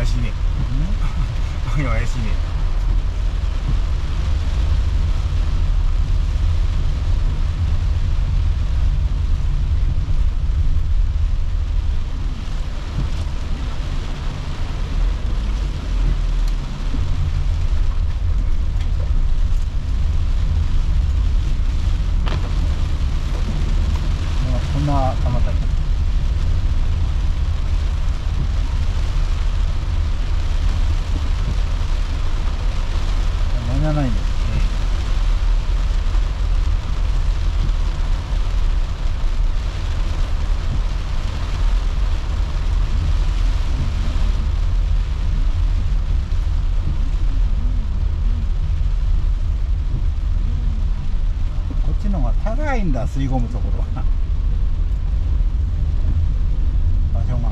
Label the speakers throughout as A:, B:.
A: 怪しいね。今怪しいね。
B: こんなたまたり間に合わないんです。こっちの方が高いんだ、吸い込むところは場所が。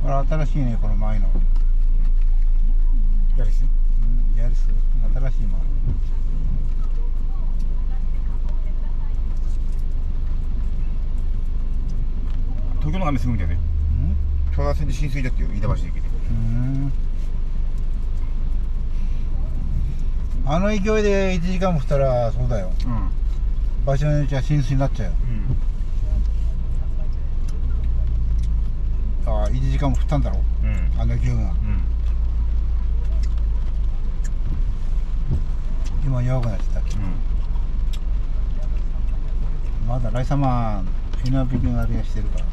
B: これ新しいね、この前の。
A: ヤリス？
B: ヤリス新しいもん。
A: 東京の雨すぐみたいね。京田線で浸水だってよ、飯田橋駅で。
B: あの勢いで1時間も降ったらそうだよ。場所によっちゃ浸水になっちゃうよ。ああ、1時間も降ったんだろ、あの勢いが。今弱くなっちゃった。まだ来様稲引きがあれしてるから。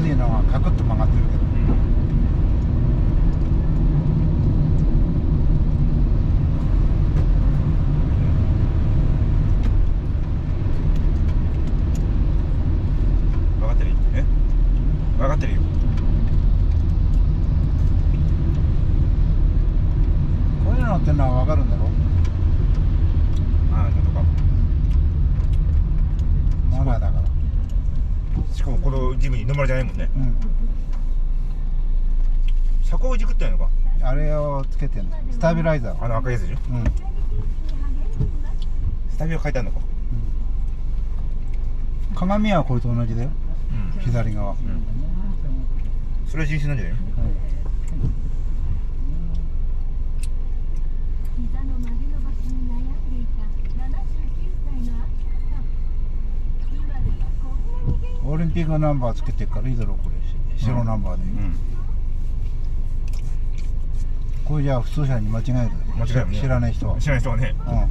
B: ウディの方がカクッと曲がってるけど。
A: 分かってるよ。分かってるよ。
B: こういうのってのは分かるんだろ。
A: ああ、なんとか。
B: マナーだから。
A: しかもこのジムにノーマルじゃないもんね。
B: うん
A: 車高軸ってないのか。
B: あれをつけてんの。スタビライザーを。
A: あの赤いやつでしょ。
B: うん。
A: スタビラ書いてあるのか。
B: 鏡はこれと同じだよ。
A: うん。
B: 左側。
A: それは純粋なんじゃないの。
C: 膝の曲げ伸ばしに悩んでいた79歳のアキラさん。今ではこんなに元気。
B: オリンピックナンバーつけてるからいいだろう、これ。白ナンバーで。これじゃあ普通車に間違える。
A: 間違えるね。
B: 知らない人は。
A: 知らない人はね。
B: うん。